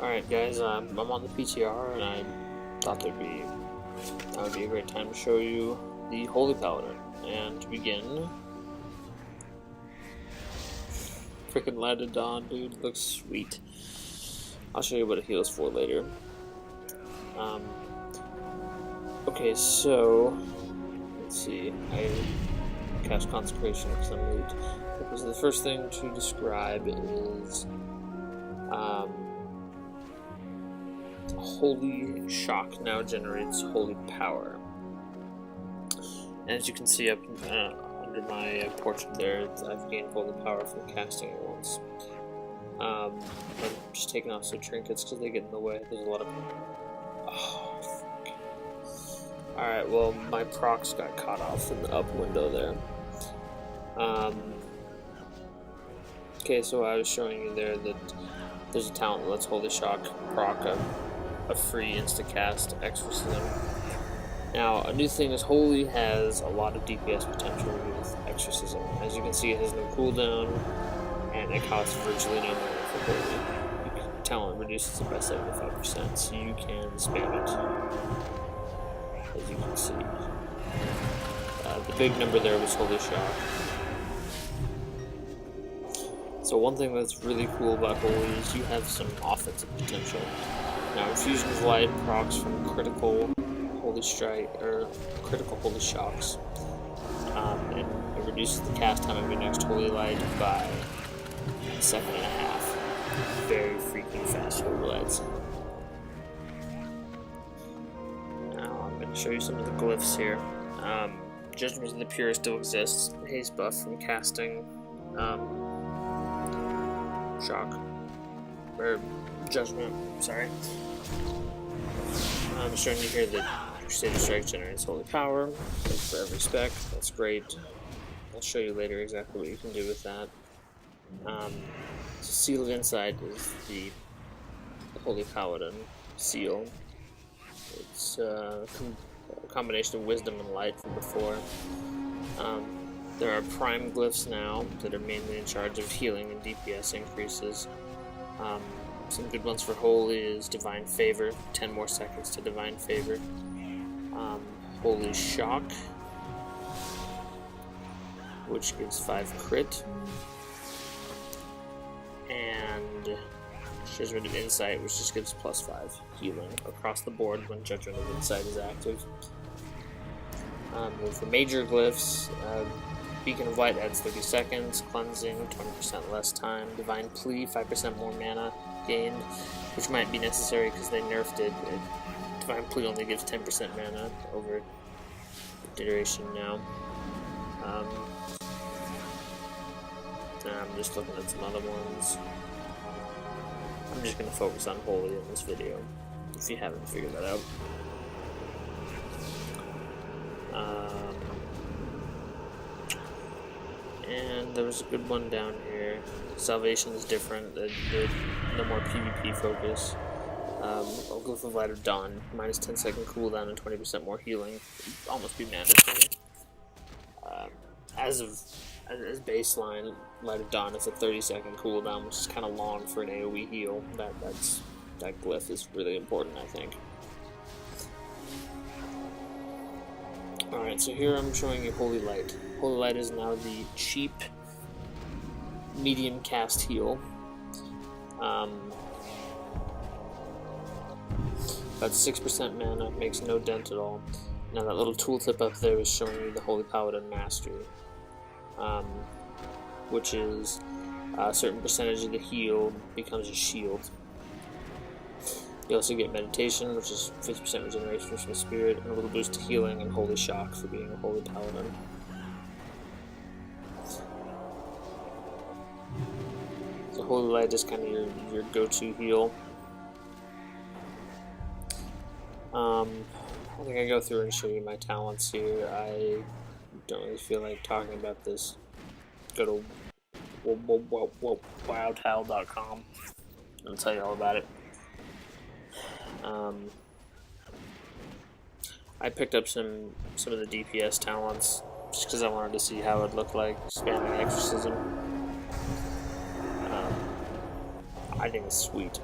Alright guys, I'm on the PTR and I thought that would be a great time to show you the Holy Paladin. And to begin, freaking Light of Dawn, dude, looks sweet. I'll show you what it heals for later. Okay, so let's see. I cast Consecration because I'm late. Because the first thing to describe is Holy Shock now generates Holy Power. And as you can see up under my portrait there, I've gained Holy Power from casting it once. I'm just taking off some trinkets because they get in the way. There's a lot of... Oh, fuck. Alright, well, my procs got caught off in the up window there. Okay, so I was showing you there that there's a talent that lets Holy Shock proc a free insta-cast Exorcism. Now, a new thing is Holy has a lot of DPS potential with Exorcism. As you can see, it has no cooldown, and it costs virtually no money for Holy. Talent reduces it by 75%, so you can spam it, as you can see. The big number there was Holy Shock. So one thing that's really cool about Holy is you have some offensive potential. Now, Infusion of Light procs from critical Holy Strike, or critical Holy Shocks, and it reduces the cast time of your next Holy Light by 1.5 seconds. Very freaking fast Holy Lights. Now, I'm going to show you some of the glyphs here. Judgment of the Pure still exists. Haste buff from casting Shock, or Judgment, sorry. I'm showing you here that Crusader Strike generates Holy Power for every spec. That's great. I'll show you later exactly what you can do with that. Seal of Insight is the Holy Paladin seal. It's a combination of Wisdom and Light from before. There are Prime Glyphs now that are mainly in charge of healing and DPS increases. Some good ones for Holy is Divine Favor, 10 more seconds to Divine Favor. Holy Shock, which gives 5 crit. And Judgment of Insight, which just gives +5 healing across the board when Judgment of Insight is active. For major glyphs, Beacon of Light adds 30 seconds, Cleansing, 20% less time, Divine Plea, 5% more mana gained, which might be necessary because they nerfed it. Divine Plea only gives 10% mana over the duration now. I'm just looking at some other ones. I'm just going to focus on Holy in this video, if you haven't figured that out. And there was a good one down here. Salvation is different, no more PvP focus. Glyph of Light of Dawn, minus 10 second cooldown and 20% more healing. Almost be mandatory. As baseline, Light of Dawn is a 30 second cooldown, which is kind of long for an AoE heal. That glyph is really important, I think. Alright, so here I'm showing you Holy Light. Holy Light is now the cheap medium cast heal. About 6% mana, makes no dent at all. Now that little tooltip up there is showing you the Holy Paladin Mastery, which is a certain percentage of the heal becomes a shield. You also get Meditation, which is 50% regeneration from Spirit, and a little boost to healing, and Holy Shock for being a Holy Paladin. So Holy Light is kind of your go-to heal. I think I go through and show you my talents here. I don't really feel like talking about this. Go to wowtile.com. I'll tell you all about it. I picked up some of the DPS talents just because I wanted to see how it looked like spamming Exorcism. I think it's sweet.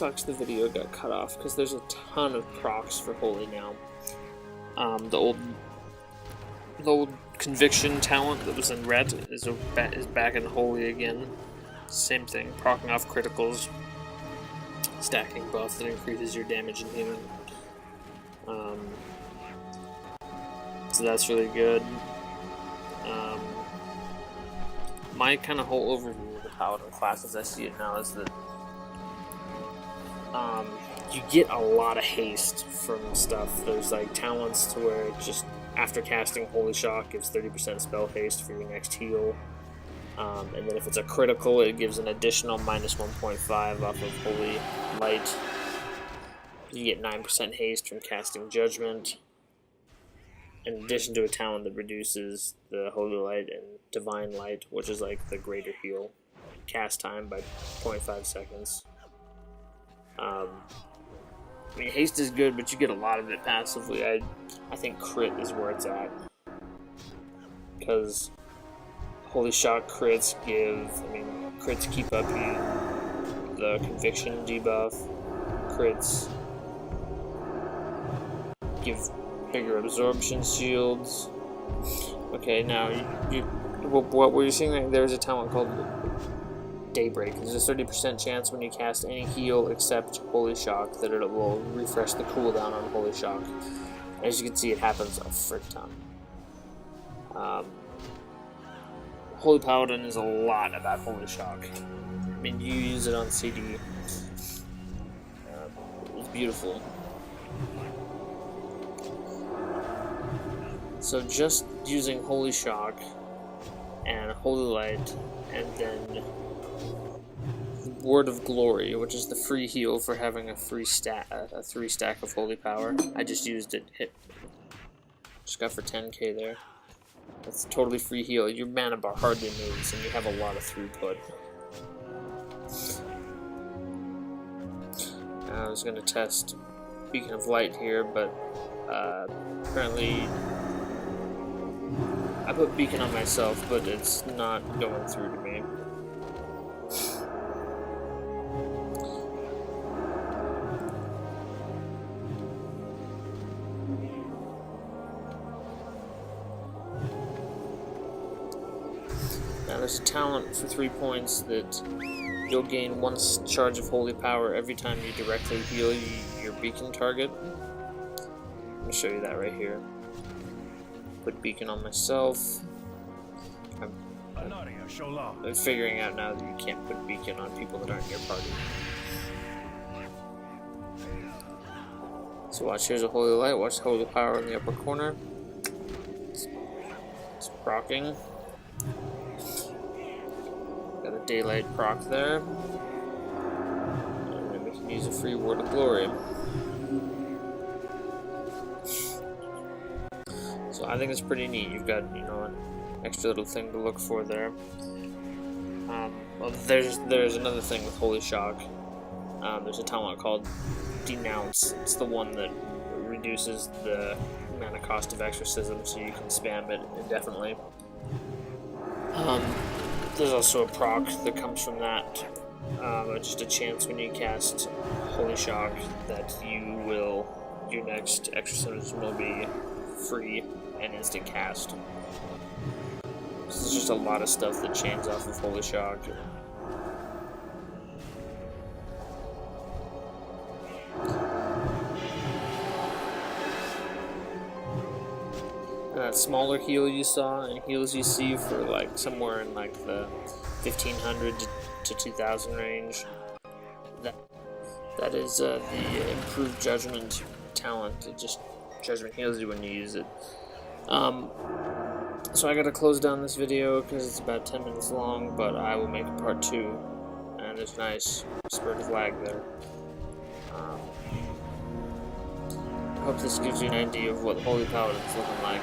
sucks the video got cut off, because there's a ton of procs for Holy now. The old Conviction talent that was in Ret is back in Holy again. Same thing, proccing off criticals, stacking buff that increases your damage and healing. So that's really good. My kind of whole overview of the Paladin class as I see it now is that you get a lot of haste from stuff. There's like talents to where it just after casting Holy Shock gives 30% spell haste for your next heal. And then if it's a critical, it gives an additional minus 1.5 off of Holy Light. You get 9% haste from casting Judgment, in addition to a talent that reduces the Holy Light and Divine Light, which is like the greater heal cast time by 0.5 seconds. I mean, haste is good, but you get a lot of it passively. I think crit is where it's at, because Holy Shock crits crits keep up the Conviction debuff. Crits give bigger absorption shields. Okay, now what were you seeing? There's a talent called Daybreak. There's a 30% chance when you cast any heal except Holy Shock that it will refresh the cooldown on Holy Shock. As you can see, it happens a frick ton. Holy Paladin is a lot about Holy Shock. I mean, you use it on CD. It's beautiful. So just using Holy Shock and Holy Light, and then Word of Glory, which is the free heal for having a 3 stack of Holy Power. I just used it. Just got for 10k there. That's totally free heal. Your mana bar hardly moves, and you have a lot of throughput. I was going to test Beacon of Light here, but apparently I put Beacon on myself, but it's not going through to me. Now there's a talent for 3 points that you'll gain 1 charge of Holy Power every time you directly heal your Beacon target. I'm going to show you that right here. Put Beacon on myself. I'm figuring out now that you can't put Beacon on people that aren't in your party. So watch, here's a Holy Light. Watch the Holy Power in the upper corner. It's proccing. Got a Daylight proc there. And then we can use a free Word of Glory. So I think it's pretty neat. You've got, an extra little thing to look for there. Well, there's another thing with Holy Shock. There's a talent called Denounce. It's the one that reduces the mana cost of Exorcism, so you can spam it indefinitely. There's also a proc that comes from that. Just a chance when you cast Holy Shock that your next Exorcism will be free and instant cast. There's just a lot of stuff that chains off of Holy Shock. And that smaller heal you saw, and heals you see for like somewhere in like the 1500 to 2000 range, that is the improved Judgment talent. It just Judgment heals you when you use it. So I gotta close down this video because it's about 10 minutes long, but I will make a part 2, and there's a nice spurt of lag there. I hope this gives you an idea of what Holy Paladin's looking like.